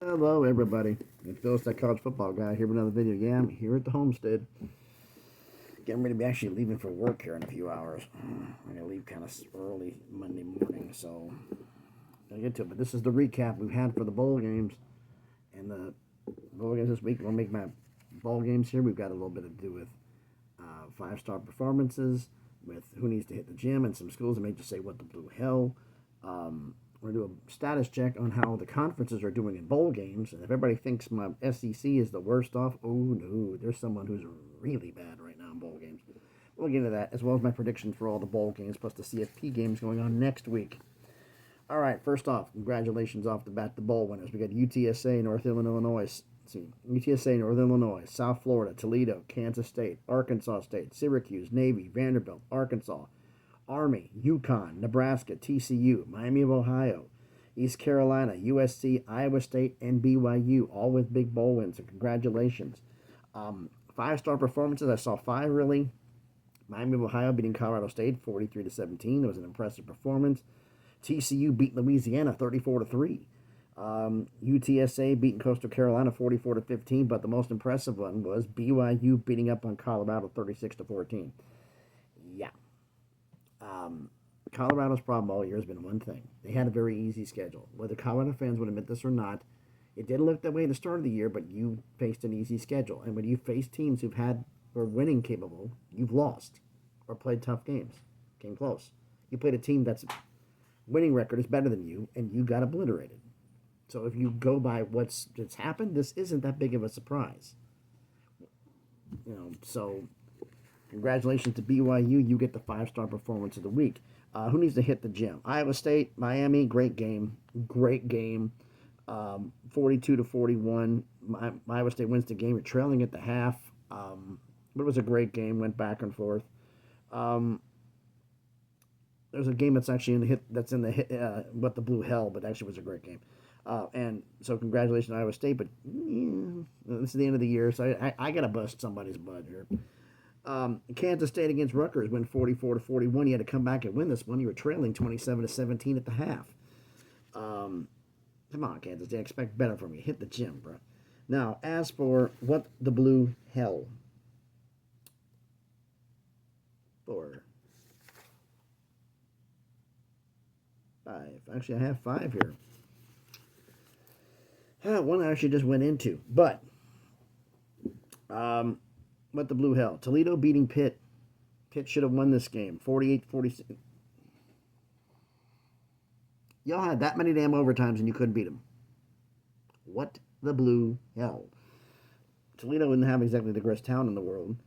Hello, everybody. It's Bill, that college football guy, here with another video. Yeah, I'm here at the homestead. Getting ready to be actually leaving for work here in a few hours. I'm going to leave kind of early Monday morning, so I'll get to it. But this is the recap we've had for the bowl games. And the bowl games this week, we'll make my bowl games here. We've got a little bit to do with five-star performances, with who needs to hit the gym, and some schools that may just say what the blue hell. We're going to do a status check on how the conferences are doing in bowl games. And if everybody thinks my SEC is the worst off, oh no, there's someone who's really bad right now in bowl games. We'll get into that, as well as my predictions for all the bowl games, plus the CFP games going on next week. All right, first off, congratulations off the bat, the bowl winners. We got UTSA, Northern Illinois. UTSA, Northern Illinois, South Florida, Toledo, Kansas State, Arkansas State, Syracuse, Navy, Vanderbilt, Arkansas, Army, UConn, Nebraska, TCU, Miami of Ohio, East Carolina, USC, Iowa State, and BYU, all with big bowl wins. So congratulations. Five-star performances. I saw five really. Miami of Ohio beating Colorado State 43-17. It was an impressive performance. TCU beat Louisiana 34-3. UTSA beating Coastal Carolina 44-15. But the most impressive one was BYU beating up on Colorado 36-14. Yeah. Colorado's problem all year has been one thing. They had a very easy schedule. Whether Colorado fans would admit this or not, it didn't look that way at the start of the year, but you faced an easy schedule. And when you face teams who've had or winning capable, you've lost or played tough games. Came close. You played a team that's winning record is better than you, and you got obliterated. So if you go by what's happened, this isn't that big of a surprise. So congratulations to BYU. You get the five-star performance of the week. Who needs to hit the gym? Iowa State, Miami, great game. Great game. 42-41. Iowa State wins the game. You're trailing at the half. But it was a great game. Went back and forth. There's a game that's actually in the hit. That's in the hit. What the blue hell, but actually was a great game. And so congratulations to Iowa State. But this is the end of the year, so I gotta bust somebody's butt here. Kansas State against Rutgers win 44-41. You had to come back and win this one. You were trailing 27-17 at the half. Come on, Kansas State. I expect better from you. Hit the gym, bro. Now, as for what the blue hell. 4, 5. Actually, I have 5 here. One I actually just went into. But, what the blue hell. Toledo beating Pitt. Pitt should have won this game. 48-46. Y'all had that many damn overtimes and you couldn't beat them. What the blue hell? Toledo didn't have exactly the greatest talent in the world.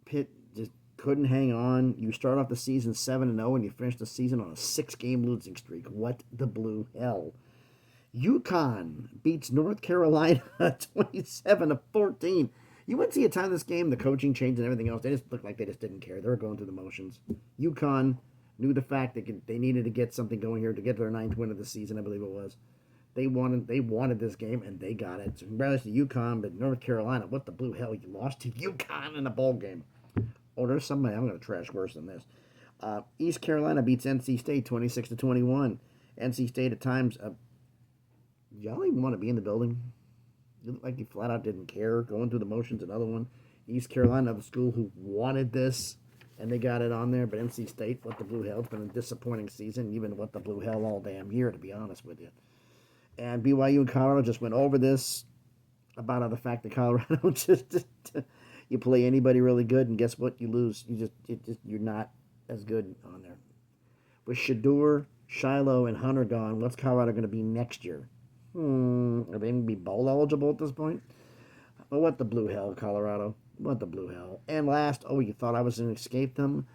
Pitt just couldn't hang on. You start off the season 7-0 and you finish the season on a 6-game losing streak. What the blue hell? UConn beats North Carolina 27-14. You wouldn't see a time in this game, the coaching changed and everything else. They just looked like they just didn't care. They were going through the motions. UConn knew the fact that they needed to get something going here to get their 9th win of the season, I believe it was. They wanted this game, and they got it. So congratulations to UConn, but North Carolina, what the blue hell? You lost to UConn in a bowl game. Oh, there's somebody I'm going to trash worse than this. East Carolina beats NC State 26-21. NC State at times, y'all even want to be in the building? You look like you flat out didn't care, going through the motions. Another one. East Carolina, the school who wanted this, and they got it on there. But NC State, what the blue hell? It's been a disappointing season, even what the blue hell all damn year, to be honest with you. And BYU and Colorado just went over this about the fact that Colorado just you play anybody really good, and guess what? You lose. You're not as good on there. With Shador, Shiloh, and Hunter gone, what's Colorado going to be next year? Are they going to be bowl eligible at this point? Well, what the blue hell, Colorado? What the blue hell? And last, you thought I was going to escape them?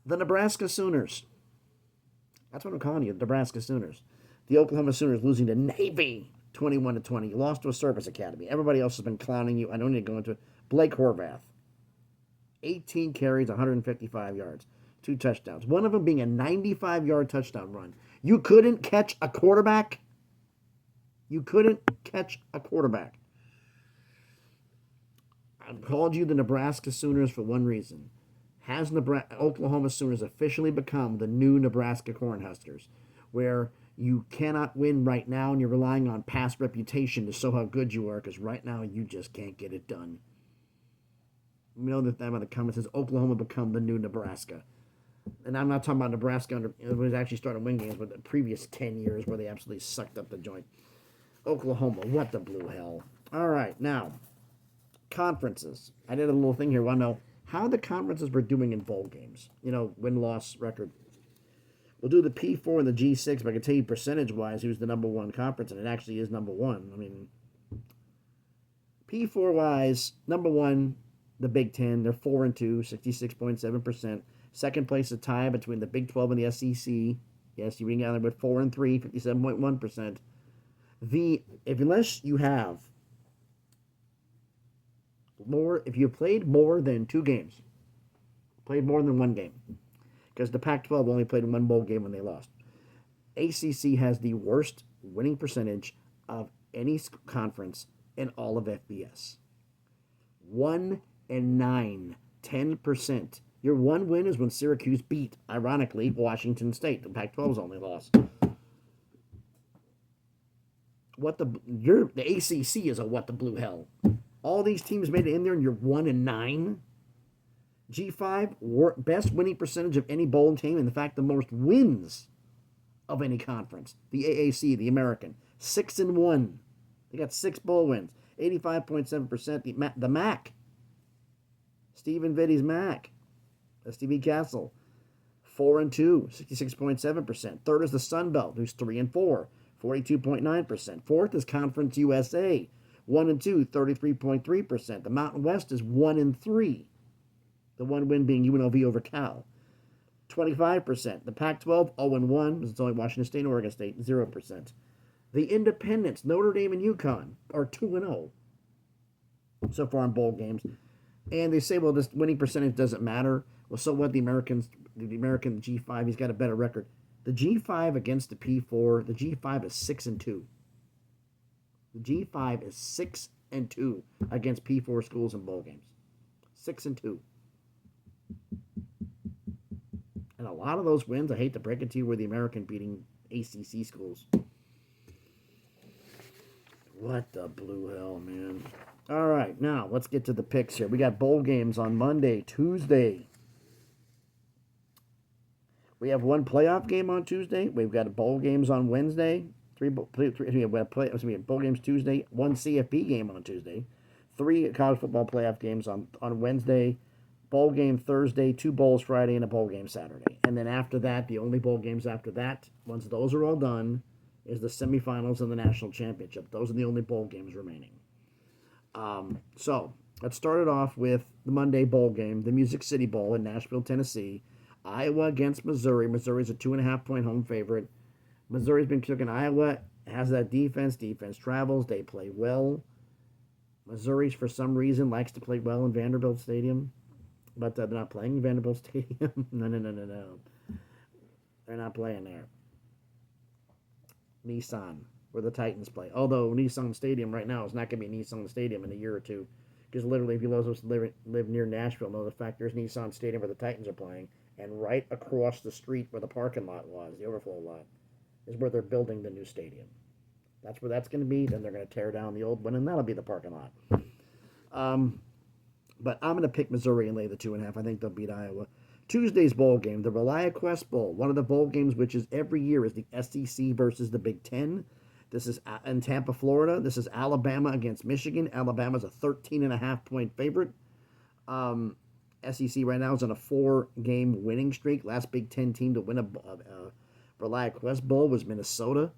The Nebraska Sooners. That's what I'm calling you, the Nebraska Sooners. The Oklahoma Sooners losing to Navy 21-20. You lost to a service academy. Everybody else has been clowning you. I don't need to go into it. Blake Horvath. 18 carries, 155 yards. 2 touchdowns. One of them being a 95-yard touchdown run. You couldn't catch a quarterback? You couldn't catch a quarterback. I called you the Nebraska Sooners for one reason. Has Oklahoma Sooners officially become the new Nebraska Cornhuskers, where You cannot win right now, and you're relying on past reputation to show how good you are, because right now you just can't get it done. You know that about the comment says Oklahoma become the new Nebraska. And I'm not talking about Nebraska it was actually starting to win games, but the previous 10 years where they absolutely sucked up the joint. Oklahoma, what the blue hell. All right, now, conferences. I did a little thing here. I want to know how the conferences were doing in bowl games. Win-loss record. We'll do the P4 and the G6, but I can tell you percentage-wise who's the number one conference, and it actually is number one. I mean, P4-wise, number one, the Big Ten. They're 4-2, 66.7%. Second place, a tie between the Big 12 and the SEC. Yes, you bring out there with 4-3, 57.1%. Unless you have if you played more than 2 games, played more than 1 game, because the Pac-12 only played 1 bowl game when they lost. ACC has the worst winning percentage of any conference in all of FBS. 1-9, 10%. Your one win is when Syracuse beat, ironically, Washington State. The Pac-12's only loss. The ACC is a what the blue hell. All these teams made it in there, and you're 1-9. G5, best winning percentage of any bowl team, and in fact, the most wins of any conference. The AAC, the American, 6-1. They got 6 bowl wins, 85.7%. The MAC, Stephen Vitti's MAC, STV Castle, 4-2, 66.7%. Third is the Sun Belt, who's 3-4, 42.9%. Fourth is Conference USA, 1-2, 33.3%. The Mountain West is 1-3. The one win being UNLV over Cal, 25%. The Pac-12, 0-1. It's only Washington State and Oregon State, 0%. The Independents, Notre Dame and UConn, are 2-0 so far in bowl games. And they say, well, this winning percentage doesn't matter. Well, so what? The American G5, he's got a better record. The G5 against the P4, the G5 is 6-2. The G5 is 6-2 against P4 schools in bowl games. 6-2. And a lot of those wins, I hate to break it to you, were the American beating ACC schools. What the blue hell, man. All right, now let's get to the picks here. We got bowl games on Monday, Tuesday. We have 1 playoff game on Tuesday. We've got bowl games on Wednesday. We have bowl games Tuesday. 1 CFP game on Tuesday. 3 college football playoff games on Wednesday. Bowl game Thursday. 2 bowls Friday, and a bowl game Saturday. And then after that, the only bowl games after that, once those are all done, is the semifinals and the national championship. Those are the only bowl games remaining. So let's start it off with the Monday bowl game, the Music City Bowl in Nashville, Tennessee. Iowa against Missouri. Missouri's a 2.5-point home favorite. Missouri's been cooking. Iowa has that defense. Defense travels. They play well. Missouri, for some reason, likes to play well in Vanderbilt Stadium. But they're not playing in Vanderbilt Stadium. No. They're not playing there. Nissan, where the Titans play. Although Nissan Stadium right now is not going to be Nissan Stadium in a year or two. Because literally, if you live near Nashville, know the fact there's Nissan Stadium where the Titans are playing. And right across the street where the parking lot was, the overflow lot, is where they're building the new stadium. That's where that's going to be. Then they're going to tear down the old one, and that'll be the parking lot. But I'm going to pick Missouri and lay the 2.5. I think they'll beat Iowa. Tuesday's bowl game, the ReliaQuest Bowl, one of the bowl games which is every year is the SEC versus the Big Ten. This is in Tampa, Florida. This is Alabama against Michigan. Alabama's a 13.5-point favorite. SEC right now is on a 4-game winning streak. Last Big Ten team to win a ReliaQuest Bowl was Minnesota.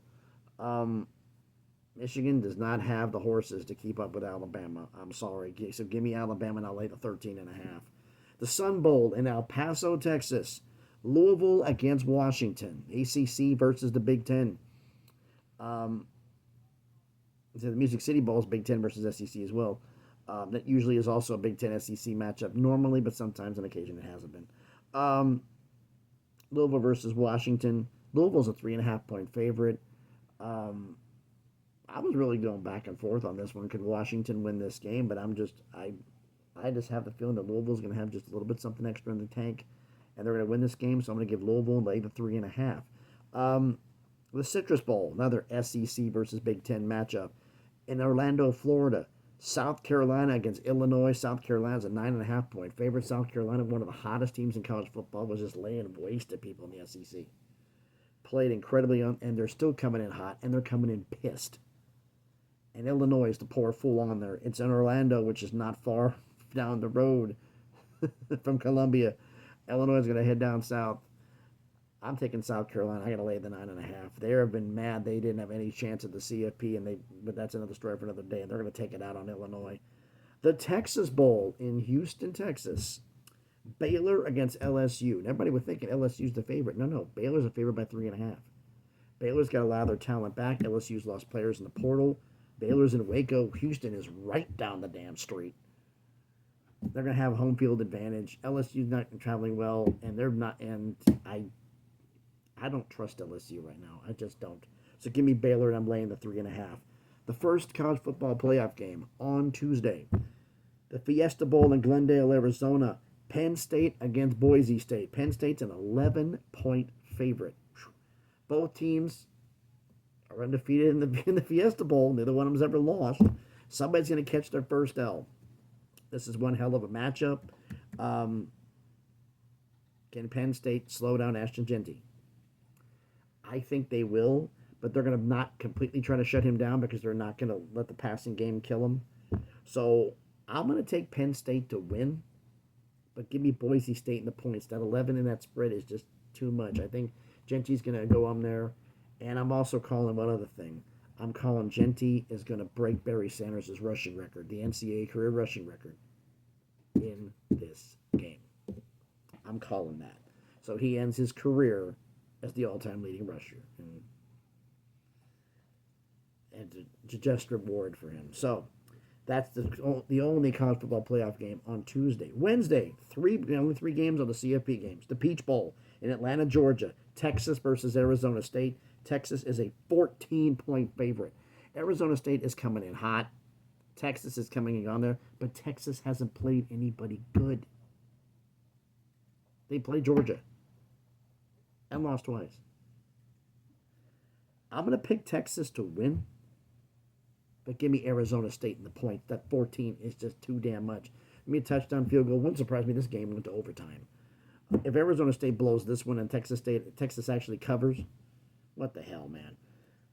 Michigan does not have the horses to keep up with Alabama. I'm sorry. So give me Alabama, and I'll lay the 13.5. The Sun Bowl in El Paso, Texas. Louisville against Washington. ACC versus the Big Ten. The Music City Bowl is Big Ten versus SEC as well. That usually is also a Big Ten SEC matchup normally, but sometimes on occasion it hasn't been. Louisville versus Washington. Louisville's a 3.5-point favorite. I was really going back and forth on this one. Could Washington win this game? But I just have the feeling that Louisville's going to have just a little bit something extra in the tank, and they're going to win this game. So I'm going to give Louisville and lay the 3.5. The Citrus Bowl, another SEC versus Big Ten matchup. In Orlando, Florida, South Carolina against Illinois. South Carolina's a 9.5 point favorite. South Carolina, one of the hottest teams in college football, was just laying waste to people in the SEC. Played incredibly and they're still coming in hot, and they're coming in pissed. And Illinois is to pour full on there. It's in Orlando, which is not far down the road from Columbia. Illinois is going to head down south. I'm taking South Carolina. I got to lay the 9.5. They have been mad they didn't have any chance at the CFP, but that's another story for another day. And they're going to take it out on Illinois. The Texas Bowl in Houston, Texas. Baylor against LSU. And everybody was thinking LSU's the favorite. No. Baylor's a favorite by 3.5. Baylor's got a lot of their talent back. LSU's lost players in the portal. Baylor's in Waco. Houston is right down the damn street. They're going to have home field advantage. LSU's not traveling well, and they're not. And I don't trust LSU right now. I just don't. So give me Baylor, and I'm laying the 3.5. The first college football playoff game on Tuesday. The Fiesta Bowl in Glendale, Arizona. Penn State against Boise State. Penn State's an 11-point favorite. Both teams are undefeated in the Fiesta Bowl. Neither one of them's ever lost. Somebody's going to catch their first L. This is one hell of a matchup. Can Penn State slow down Ashton Jeanty? I think they will, but they're going to not completely try to shut him down because they're not going to let the passing game kill him. So I'm going to take Penn State to win, but give me Boise State in the points. That 11 in that spread is just too much. I think Jeanty's going to go on there, and I'm also calling one other thing. I'm calling Jeanty is going to break Barry Sanders' rushing record, the NCAA career rushing record, in this game. I'm calling that. So he ends his career as the all-time leading rusher. And to just reward for him. So that's the only college football playoff game on Tuesday. Wednesday, only three games on the CFP games. The Peach Bowl in Atlanta, Georgia. Texas versus Arizona State. Texas is a 14-point favorite. Arizona State is coming in hot. Texas is coming in on there, but Texas hasn't played anybody good. They played Georgia and lost twice. I'm going to pick Texas to win, but give me Arizona State in the points. That 14 is just too damn much. Give me a touchdown field goal. Wouldn't surprise me this game went to overtime. If Arizona State blows this one and Texas actually covers, what the hell, man?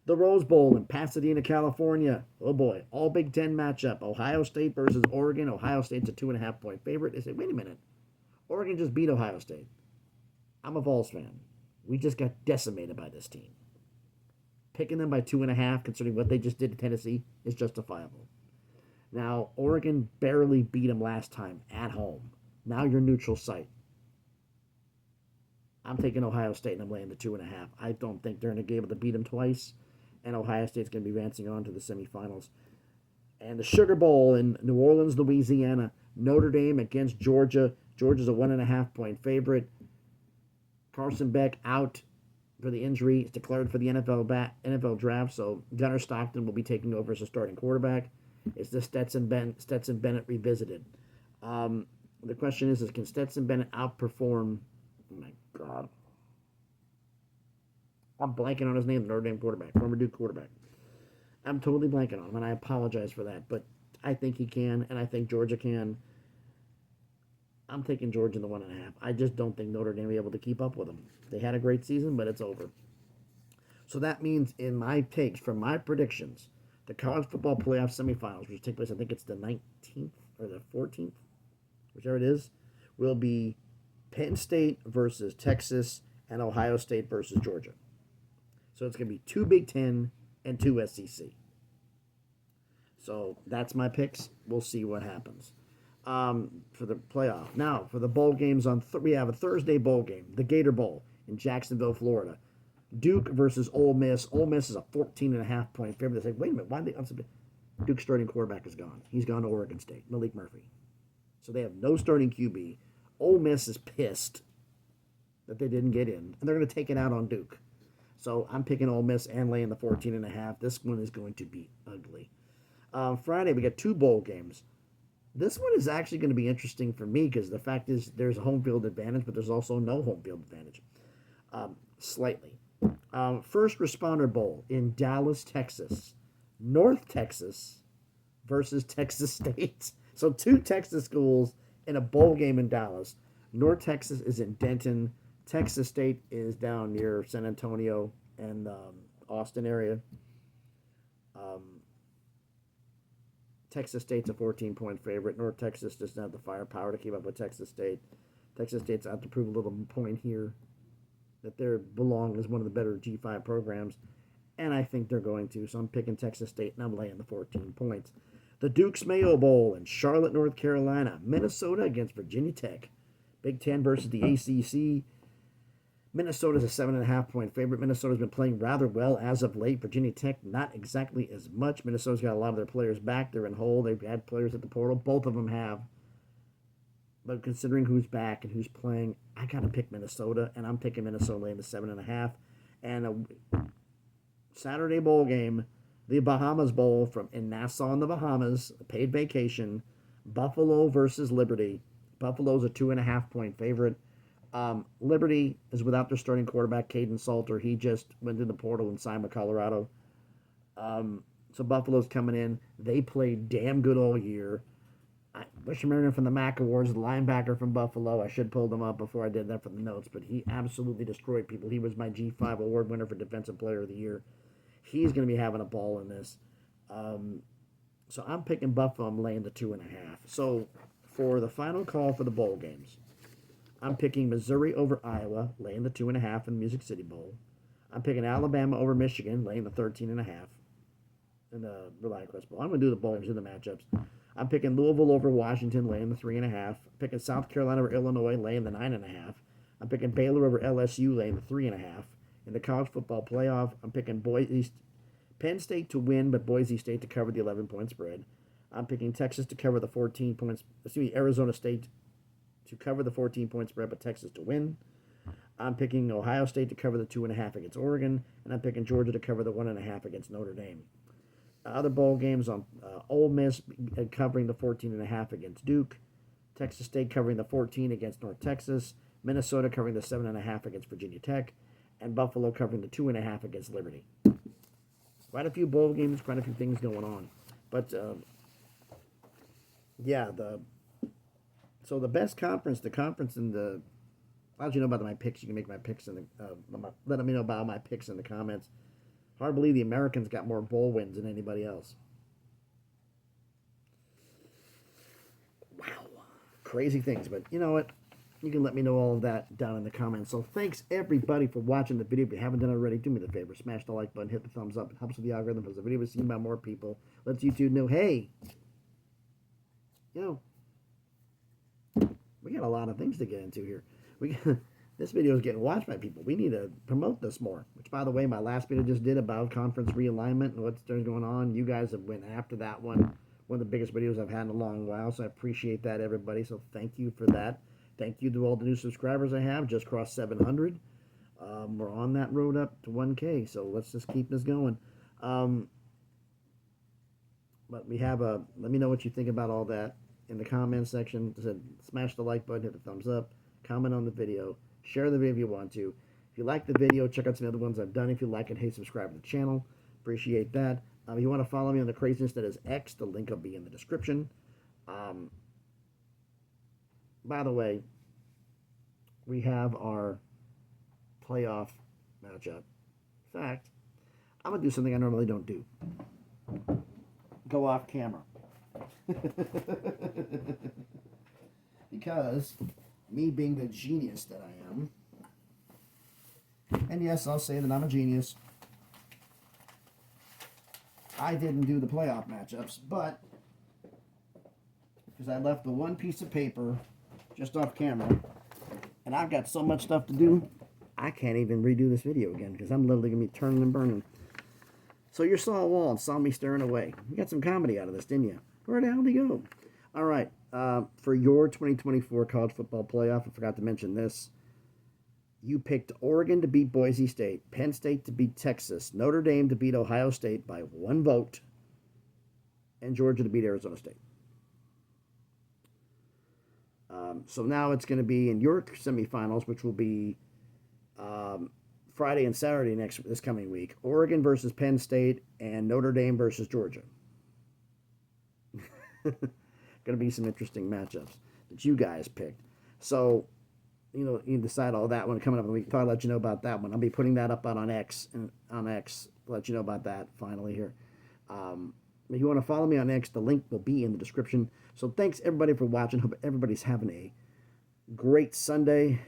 The Rose Bowl in Pasadena, California. Oh boy, all Big Ten matchup. Ohio State versus Oregon. Ohio State's a 2.5-point favorite. They say, wait a minute. Oregon just beat Ohio State. I'm a Vols fan. We just got decimated by this team. Picking them by 2.5, considering what they just did to Tennessee, is justifiable. Now, Oregon barely beat them last time at home. Now you're neutral site. I'm taking Ohio State and I'm laying the 2.5. I don't think they're going to be able to beat them twice, and Ohio State's going to be advancing on to the semifinals. And the Sugar Bowl in New Orleans, Louisiana. Notre Dame against Georgia. Georgia's a 1.5-point favorite. Carson Beck out for the injury. It's declared for the NFL draft, so Gunnar Stockton will be taking over as a starting quarterback. Is this Stetson Bennett revisited? The question is can Stetson Bennett outperform? Oh my God, I'm blanking on his name. The Notre Dame quarterback, former Duke quarterback. I'm totally blanking on him, and I apologize for that. But I think he can, and I think Georgia can. I'm taking Georgia in the 1.5. I just don't think Notre Dame will be able to keep up with them. They had a great season, but it's over. So that means in my takes, from my predictions, the college football playoff semifinals, which take place, I think it's the 19th or the 14th, whichever it is, will be Penn State versus Texas and Ohio State versus Georgia. So it's going to be 2 Big Ten and 2 SEC. So that's my picks. We'll see what happens. For the playoff. Now, for the bowl games, we have a Thursday bowl game, the Gator Bowl in Jacksonville, Florida. Duke versus Ole Miss. Ole Miss is a 14.5-point favorite. They say, wait a minute, why did they? Duke's starting quarterback is gone. He's gone to Oregon State, Malik Murphy. So they have no starting QB. Ole Miss is pissed that they didn't get in, and they're going to take it out on Duke. So I'm picking Ole Miss and laying the 14.5. This one is going to be ugly. Friday, we got 2 bowl games. This one is actually going to be interesting for me because the fact is there's a home field advantage, but there's also no home field advantage. Slightly. First Responder Bowl in Dallas, Texas. North Texas versus Texas State. So two Texas schools in a bowl game in Dallas. North Texas is in Denton. Texas State is down near San Antonio and Austin area. Texas State's a 14-point favorite. North Texas doesn't have the firepower to keep up with Texas State. Texas State's out to prove a little point here that they belong as one of the better G5 programs, and I think they're going to. So I'm picking Texas State, and I'm laying the 14 points. The Duke's Mayo Bowl in Charlotte, North Carolina. Minnesota against Virginia Tech. Big Ten versus the ACC. Minnesota's a 7.5-point favorite. Minnesota's been playing rather well as of late. Virginia Tech, not exactly as much. Minnesota's got a lot of their players back. They're in hold. They've had players at the portal. Both of them have. But considering who's back and who's playing, I got to pick Minnesota, and I'm taking Minnesota in the 7.5. And a Saturday bowl game, the Bahamas Bowl in Nassau in the Bahamas, a paid vacation. Buffalo versus Liberty. Buffalo's a 2.5-point favorite. Liberty is without their starting quarterback, Caden Salter. He just went in the portal and signed with Colorado. So Buffalo's coming in. They played damn good all year. Bush Mariner from the MAC Awards, the linebacker from Buffalo. I should pull them up before I did that for the notes, but he absolutely destroyed people. He was my G5 award winner for Defensive Player of the Year. He's going to be having a ball in this. So I'm picking Buffalo. I'm laying the 2.5. So for the final call for the bowl games, I'm picking Missouri over Iowa, laying the 2.5 in the Music City Bowl. I'm picking Alabama over Michigan, laying the 13.5 in the Reliant Quest Bowl. I'm going to do the bowl games in the matchups. I'm picking Louisville over Washington, laying the 3.5. Picking South Carolina over Illinois, laying the 9.5. I'm picking Baylor over LSU, laying the 3.5. In the college football playoff, I'm picking Penn State to win, but Boise State to cover the 11-point spread. I'm picking Texas to cover the 14 points. Arizona State to cover the 14-point spread, but Texas to win. I'm picking Ohio State to cover the 2.5 against Oregon, and I'm picking Georgia to cover the 1.5 against Notre Dame. Other bowl games on Ole Miss covering the 14.5 against Duke, Texas State covering the 14 against North Texas, Minnesota covering the 7.5 against Virginia Tech, and Buffalo covering the 2.5 against Liberty. Quite a few bowl games, quite a few things going on, but so the best conference, the conference in the. How did you know about my picks? You can make my picks in the. Let me know about my picks in the comments. Hard to believe the Americans got more bowl wins than anybody else. Wow. Crazy things. But you know what? You can let me know all of that down in the comments. So thanks, everybody, for watching the video. If you haven't done it already, do me the favor. Smash the like button. Hit the thumbs up. It helps with the algorithm because the video is seen by more people. Lets YouTube know, hey, we got a lot of things to get into here. This video is getting watched by people. We need to promote this more. Which, by the way, my last video just did about conference realignment and what's going on. You guys have went after that one. One of the biggest videos I've had in a long while. So I appreciate that, everybody. So thank you for that. Thank you to all the new subscribers I have. Just crossed 700. We're on that road up to 1K. So let's just keep this going. But we have a. Let me know what you think about all that in the comments section. Smash the like button, hit the thumbs up, comment on the video, share the video if you want to. If you like the video, check out some other ones I've done. If you like it, hey, subscribe to the channel. Appreciate that. If you want to follow me on the craziness that is X, the link will be in the description. By the way, we have our playoff matchup. In fact, I'm going to do something I normally don't do. Go off camera. Because me being the genius that I am, and yes, I'll say that I'm a genius, I didn't do the playoff matchups, but because I left the one piece of paper just off camera, and I've got so much stuff to do, I can't even redo this video again because I'm literally going to be turning and burning. So you saw a wall and saw me staring away. You got some comedy out of this, didn't you? Where the hell did he go? All right. For your 2024 college football playoff, I forgot to mention this. You picked Oregon to beat Boise State, Penn State to beat Texas, Notre Dame to beat Ohio State by 1 vote, and Georgia to beat Arizona State. So now it's going to be in your semifinals, which will be Friday and Saturday this coming week. Oregon versus Penn State and Notre Dame versus Georgia. Going to be some interesting matchups that you guys picked. So, you decide all that one coming up in the week. Thought I'd let you know about that one. I'll be putting that up out on X let you know about that finally here. If you want to follow me on X, the link will be in the description. So thanks everybody for watching. Hope everybody's having a great Sunday.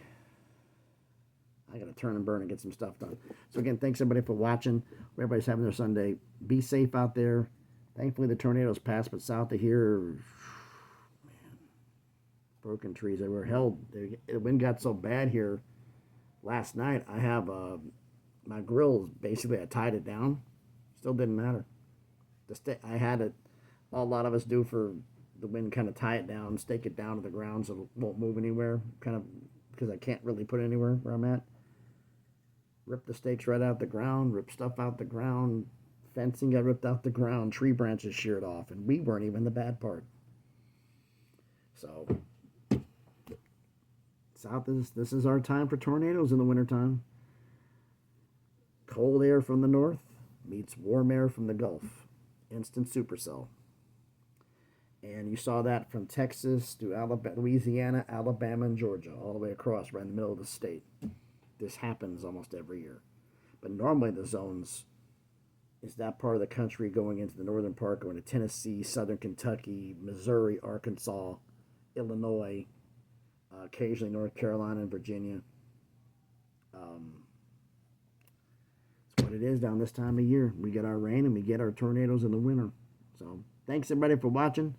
I got to turn and burn and get some stuff done. So again, thanks everybody for watching. Hope everybody's having their Sunday. Be safe out there. Thankfully the tornadoes passed, but south of here, man, broken trees everywhere. Hell, the wind got so bad here last night. I have my grill, basically I tied it down. Still didn't matter. I had it, a lot of us do for the wind, kind of tie it down, stake it down to the ground so it won't move anywhere, kind of, because I can't really put it anywhere where I'm at. Rip the stakes right out the ground, rip stuff out the ground, fencing got ripped out the ground, tree branches sheared off, and we weren't even the bad part. So, this is our time for tornadoes in the wintertime. Cold air from the north meets warm air from the Gulf. Instant supercell. And you saw that from Texas to Louisiana, Alabama, and Georgia, all the way across, right in the middle of the state. This happens almost every year. But normally the zones is that part of the country going into the northern part, going to Tennessee, southern Kentucky, Missouri, Arkansas, Illinois, occasionally North Carolina and Virginia. It's what it is down this time of year. We get our rain and we get our tornadoes in the winter. So thanks everybody for watching.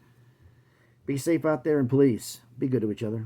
Be safe out there and please be good to each other.